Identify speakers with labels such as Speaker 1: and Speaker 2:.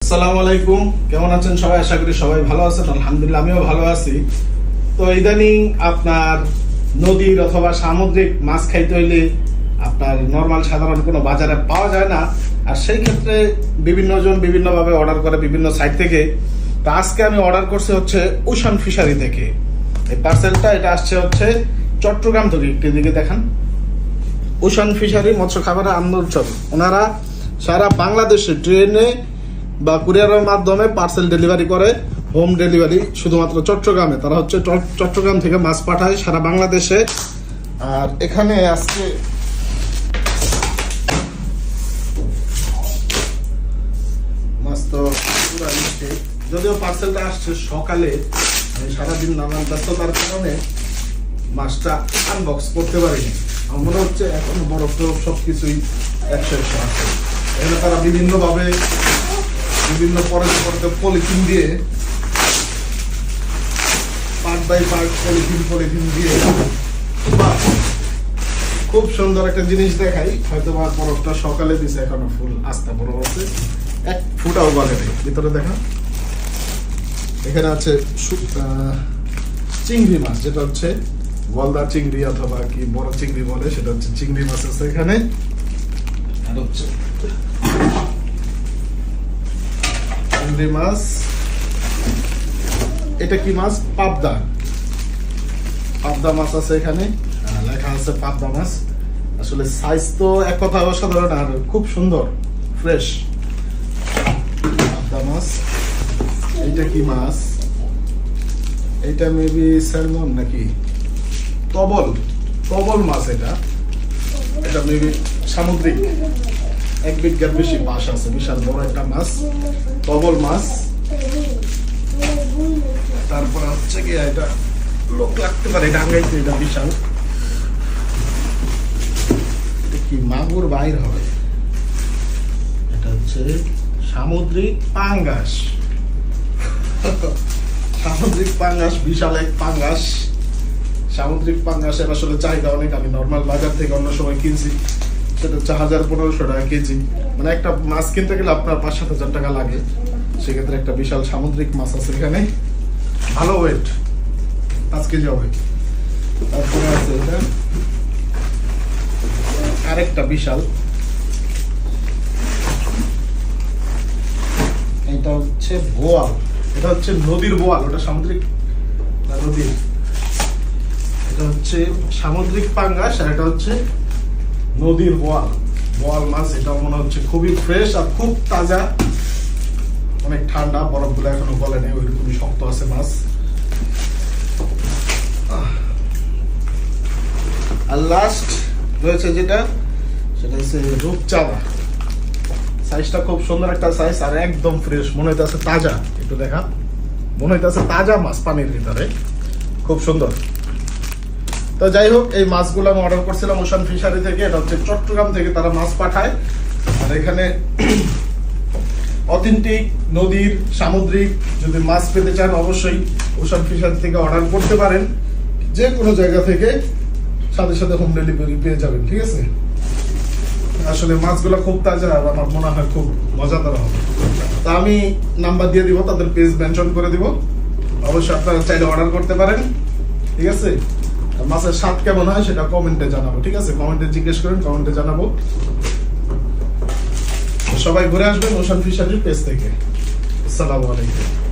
Speaker 1: আসসালামু আলাইকুম, কেমন আছেন সবাই? আশা করি সবাই ভালো আছেন। আলহামদুলিল্লাহ আমিও ভালো আছি। তো ইদানিং আপনার নদীর অথবা সামুদ্রিক মাছ খাইতে হইলে আপনার নর্মাল সাধারণ কোনো বাজারে পাওয়া যায় না, আর সেই ক্ষেত্রে বিভিন্ন জন বিভিন্নভাবে অর্ডার করে বিভিন্ন সাইট থেকে। তো আজকে আমি অর্ডার করছি হচ্ছে ওশান ফিশারি থেকে। এই পার্সেলটা এটা আসছে হচ্ছে চট্টগ্রাম থেকে। একটু দিকে দেখান, ওশান ফিশারি মৎস্য খাবারের আন্দোলন। ওনারা সারা বাংলাদেশে ট্রেনে বা কুরিয়ারের মাধ্যমে পার্সেল ডেলিভারি করে, হোম ডেলিভারি শুধুমাত্র চট্টগ্রামে। তারা হচ্ছে চট্টগ্রাম থেকে মাছ পাঠায় সারা বাংলাদেশে। আর এখানে আজকে মাছ তো পুরো মিষ্টি, যদিও পার্সেলটা আসছে সকালে, আমি সারাদিন নানান ব্যস্ততার কারণে মাছটা আনবক্স করতে পারিনি। আমার মনে হচ্ছে এখন বরফ টরফ সবকিছুই একশো আছে। এখানে তারা বিভিন্নভাবে বিভিন্ন পরতে পলিথিন দিয়ে পার্ট বাই পার্ট পলিথিন দিয়ে খুব সুন্দর একটা জিনিস দেখাই। হয়তো বা বরফটা সকালে দিছে, এখনো ফুল আস্তা বরফ আছে, এক ফুটাও গলে নেই। ভিতরে দেখা, এখানে আছে চিংড়ি মাছ, যেটা হচ্ছে গলদা চিংড়ি অথবা কি বড় চিংড়ি বলে, সেটা হচ্ছে চিংড়ি মাছ আছে এখানে। আর হচ্ছে চিংড়ি মাছ, এটা কি মাছ? পাবদা মাছ আছে এখানে, লেখা আছে পাবদা মাছ। আসলে সাইজ তো এক কথা অসাধারণ, আর খুব সুন্দর ফ্রেশ পাবদা মাছ। এইটা কি মাছ? এটা মেবি স্যালমন নাকি তবল মাছ। এটা মেবি সামুদ্রিক, 1 বিঘার বেশি পাশ আছে, বিশাল বড় একটা মাছ, তবল মাছ। তারপর হচ্ছে কি, এটা লোক লাগতে পারে ডাঙ্গাইতে, এটা বিশাল। এটা কি মাগুর বাইর হবে? এটা হচ্ছে সামুদ্রিক পাঙ্গাস। সামুদ্রিক পাঙ্গাস, বিশাল এক পাঙ্গাস। সামুদ্রিক পাঙ্গাসের আসলে চাহিদা অনেক। আমি নর্মাল বাজার থেকে অন্য সময় কিনছি, সেটা হচ্ছে 1000-1500 টাকা কেজি। মানে একটা মাছ কিনতে গেলে আপনার 5-7 হাজার টাকা লাগে। সেক্ষেত্রে একটা বিশাল সামুদ্রিক মাছ আছে এখানে, ভালো ওয়েট, 5 কেজি হবে। তারপরে আছে এটা আরেকটা বিশাল, এটা হচ্ছে বোয়াল। এটা হচ্ছে নদীর বোয়াল, ওটা সামুদ্রিক না নদীর। এটা হচ্ছে সামুদ্রিক পাঙ্গাস, আর এটা হচ্ছে নদীর বোয়াল মাছ। এটা মনে হচ্ছে খুবই ফ্রেশ আর খুব তাজা, অনেক ঠান্ডা, বরফগুলো এখনো গলে নেই, ওইরকমই শক্ত আছে মাছ। আর লাস্ট রয়েছে যেটা, সেটা হচ্ছে রূপচাঁদা। সাইজটা খুব সুন্দর একটা সাইজ, আর একদম ফ্রেশ, মনে হইতেছে তাজা। একটু দেখা, মনে হইতেছে তাজা মাছ পানির ভিতরে, খুব সুন্দর। তো যাই হোক, এই মাছগুলো আমি অর্ডার করছিলাম ওশান ফিশারি থেকে। এটা হচ্ছে চট্টগ্রাম থেকে তারা মাছ পাঠায়। আর এখানে অথেন্টিক নদীর সামুদ্রিক যদি মাছ পেতে চান, অবশ্যই ওশান ফিশারি থেকে অর্ডার করতে পারেন। যে কোনো জায়গা থেকে সাথে সাথে হোম ডেলিভারি পেয়ে যাবেন, ঠিক আছে? আসলে মাছগুলো খুব তাজা, আর আমার মনে হয় খুব মজাদার হবে। তা আমি নাম্বার দিয়ে দিব, তাদের পেজ মেনশন করে দিব। অবশ্যই আপনারা চাইলে অর্ডার করতে পারেন, ঠিক আছে? মাছের স্বাদ কেমন হয় সেটা কমেন্টে জানাবো, ঠিক আছে? কমেন্টে জিজ্ঞেস করেন, কমেন্টে জানাবো। সবাই ঘুরে আসবেন ওশান ফিশারির পেজ থেকে। আসসালামু আলাইকুম।